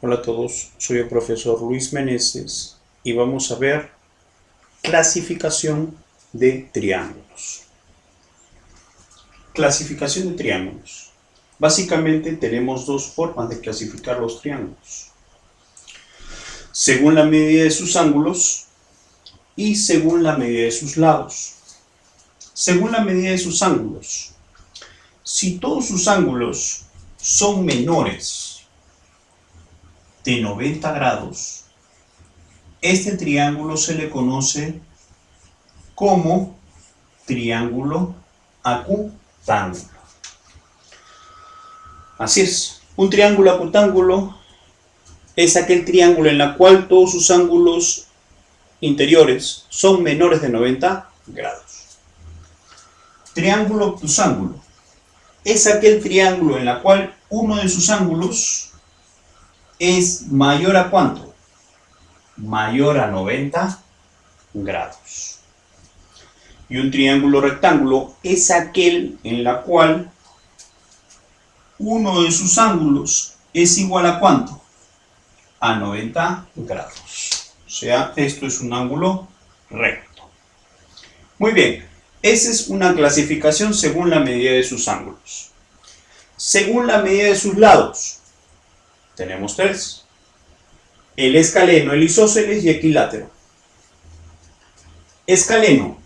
Hola a todos, soy el profesor Luis Meneses y vamos a ver clasificación de triángulos. Clasificación de triángulos. Básicamente tenemos dos formas de clasificar los triángulos. Según la medida de sus ángulos y según la medida de sus lados. Según la medida de sus ángulos. Si todos sus ángulos son menores de 90 grados, este triángulo se le conoce como triángulo acutángulo. Así es, un triángulo acutángulo es aquel triángulo en el cual todos sus ángulos interiores son menores de 90 grados. Triángulo obtusángulo es aquel triángulo en el cual uno de sus ángulos es mayor a ¿cuánto? Mayor a 90 grados. Y un triángulo rectángulo es aquel en la cual uno de sus ángulos es igual a ¿cuánto? A 90 grados. O sea, esto es un ángulo recto. Muy bien, esa es una clasificación según la medida de sus ángulos. Según la medida de sus lados, tenemos tres: el escaleno, el isósceles y equilátero. Escaleno,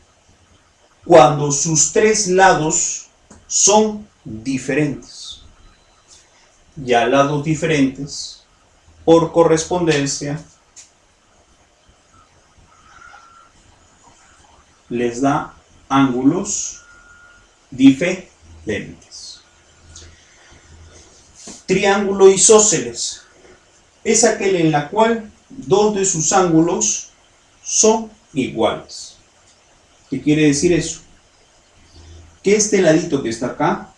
cuando sus tres lados son diferentes. Ya lados diferentes, por correspondencia, les da ángulos diferentes. Triángulo isósceles es aquel en la cual dos de sus ángulos son iguales. ¿Qué quiere decir eso? Que este ladito que está acá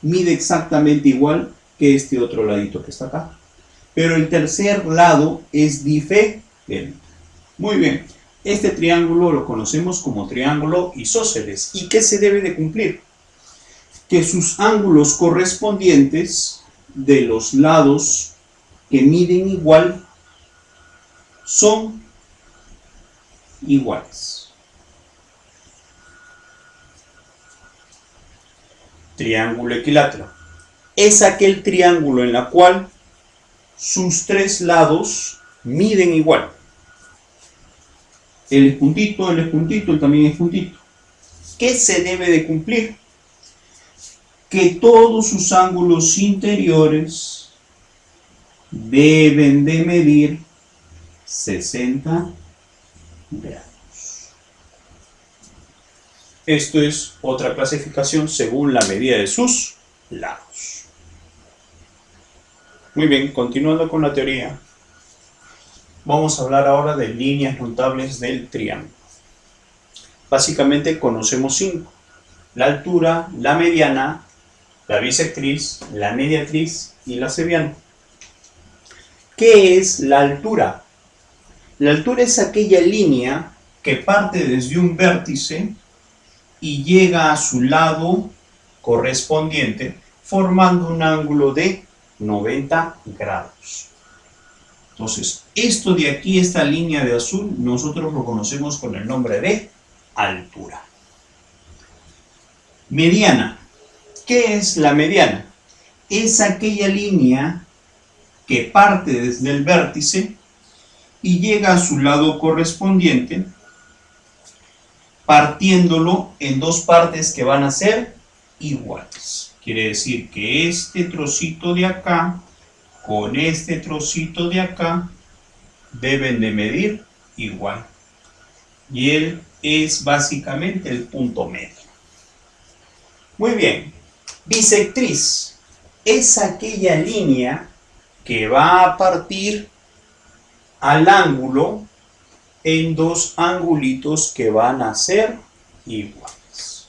mide exactamente igual que este otro ladito que está acá, pero el tercer lado es diferente. Muy bien, este triángulo lo conocemos como triángulo isósceles. ¿Y qué se debe de cumplir? Que sus ángulos correspondientes de los lados que miden igual son iguales. Triángulo equilátero es aquel triángulo en la cual sus tres lados miden igual. Él es puntito, él también es puntito. ¿Qué se debe de cumplir? Que todos sus ángulos interiores deben de medir 60 grados. Esto es otra clasificación según la medida de sus lados. Muy bien, continuando con la teoría, vamos a hablar ahora de líneas notables del triángulo. Básicamente conocemos 5: la altura, la mediana, la bisectriz, la mediatriz y la sebiana. ¿Qué es la altura? La altura es aquella línea que parte desde un vértice y llega a su lado correspondiente formando un ángulo de 90 grados. Entonces, esto de aquí, esta línea de azul, nosotros lo conocemos con el nombre de altura. Mediana. ¿Qué es la mediana? Es aquella línea que parte desde el vértice y llega a su lado correspondiente, partiéndolo en dos partes que van a ser iguales. Quiere decir que este trocito de acá con este trocito de acá deben de medir igual. Y él es básicamente el punto medio. Muy bien. Bisectriz es aquella línea que va a partir al ángulo en dos angulitos que van a ser iguales.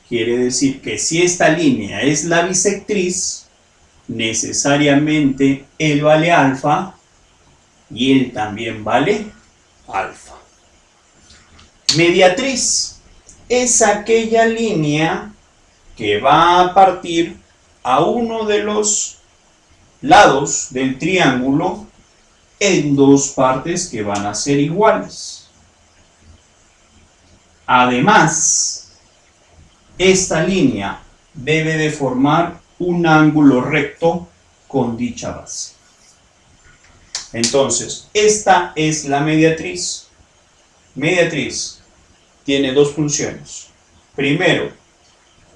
Quiere decir que si esta línea es la bisectriz, necesariamente él vale alfa y él también vale alfa. Mediatriz es aquella línea que va a partir a uno de los lados del triángulo en dos partes que van a ser iguales. Además, esta línea debe de formar un ángulo recto con dicha base. Entonces, esta es la mediatriz. Mediatriz tiene dos funciones. Primero,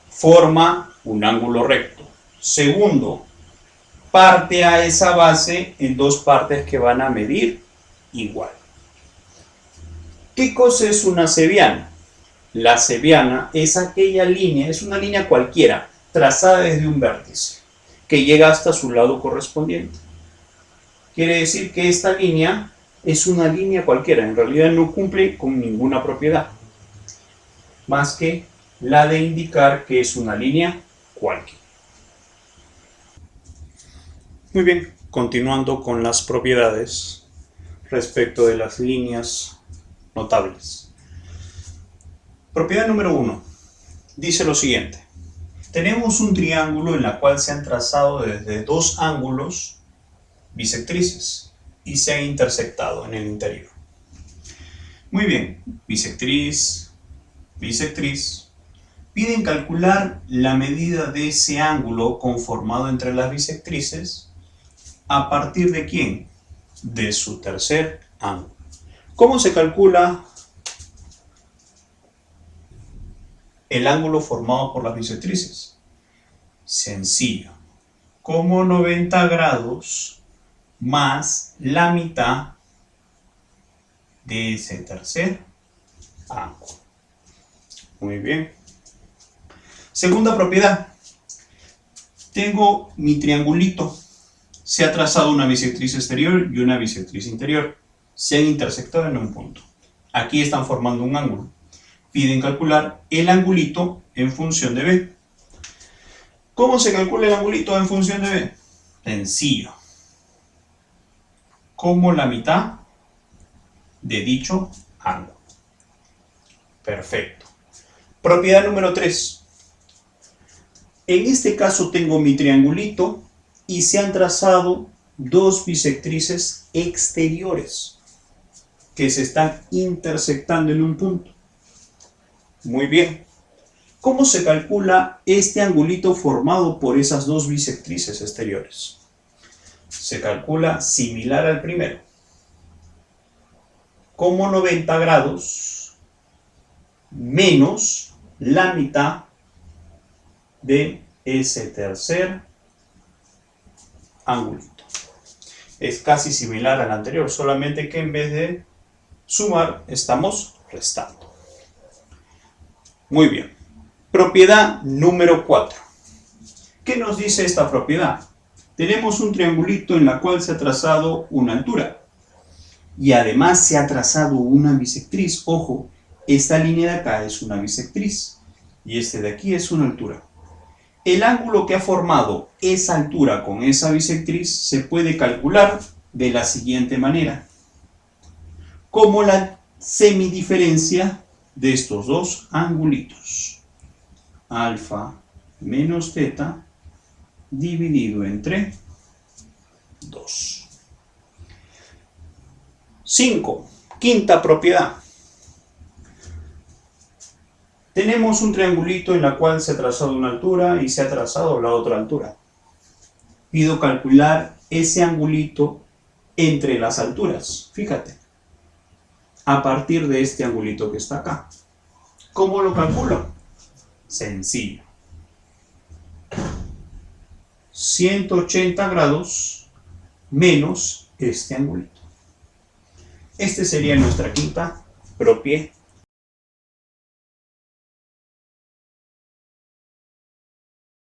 forma un ángulo recto. Segundo, parte a esa base en dos partes que van a medir igual. ¿Qué cosa es una cebiana? La cebiana es aquella línea, es una línea cualquiera, trazada desde un vértice, que llega hasta su lado correspondiente. Quiere decir que esta línea es una línea cualquiera, en realidad no cumple con ninguna propiedad, más que la de indicar que es una línea cualquiera. Muy bien, continuando con las propiedades respecto de las líneas notables. Propiedad número 1. Dice lo siguiente. Tenemos un triángulo en el cual se han trazado desde dos ángulos bisectrices y se han intersectado en el interior. Muy bien, bisectriz, bisectriz. Piden calcular la medida de ese ángulo conformado entre las bisectrices a partir de ¿quién? De su tercer ángulo. ¿Cómo se calcula el ángulo formado por las bisectrices? Sencillo. Como 90 grados más la mitad de ese tercer ángulo. Muy bien. Segunda propiedad. Tengo mi triangulito. Se ha trazado una bisectriz exterior y una bisectriz interior. Se han intersectado en un punto. Aquí están formando un ángulo. Piden calcular el angulito en función de B. ¿Cómo se calcula el angulito en función de B? Sencillo. Como la mitad de dicho ángulo. Perfecto. Propiedad número 3. En este caso tengo mi triangulito y se han trazado dos bisectrices exteriores que se están intersectando en un punto. Muy bien. ¿Cómo se calcula este angulito formado por esas dos bisectrices exteriores? Se calcula similar al primero. Como 90 grados menos la mitad de ese tercer angulito. Es casi similar al anterior, solamente que en vez de sumar estamos restando. Muy bien. Propiedad número 4. ¿Qué nos dice esta propiedad? Tenemos un triangulito en la cual se ha trazado una altura y además se ha trazado una bisectriz. Ojo, esta línea de acá es una bisectriz y este de aquí es una altura. El ángulo que ha formado esa altura con esa bisectriz se puede calcular de la siguiente manera. Como la semidiferencia de estos dos angulitos. Alfa menos teta dividido entre 2. 5. Quinta propiedad. Tenemos un triangulito en la cual se ha trazado una altura y se ha trazado la otra altura. Pido calcular ese angulito entre las alturas. Fíjate. A partir de este angulito que está acá. ¿Cómo lo calculo? Sencillo. 180 grados menos este angulito. Este sería nuestra quinta propiedad.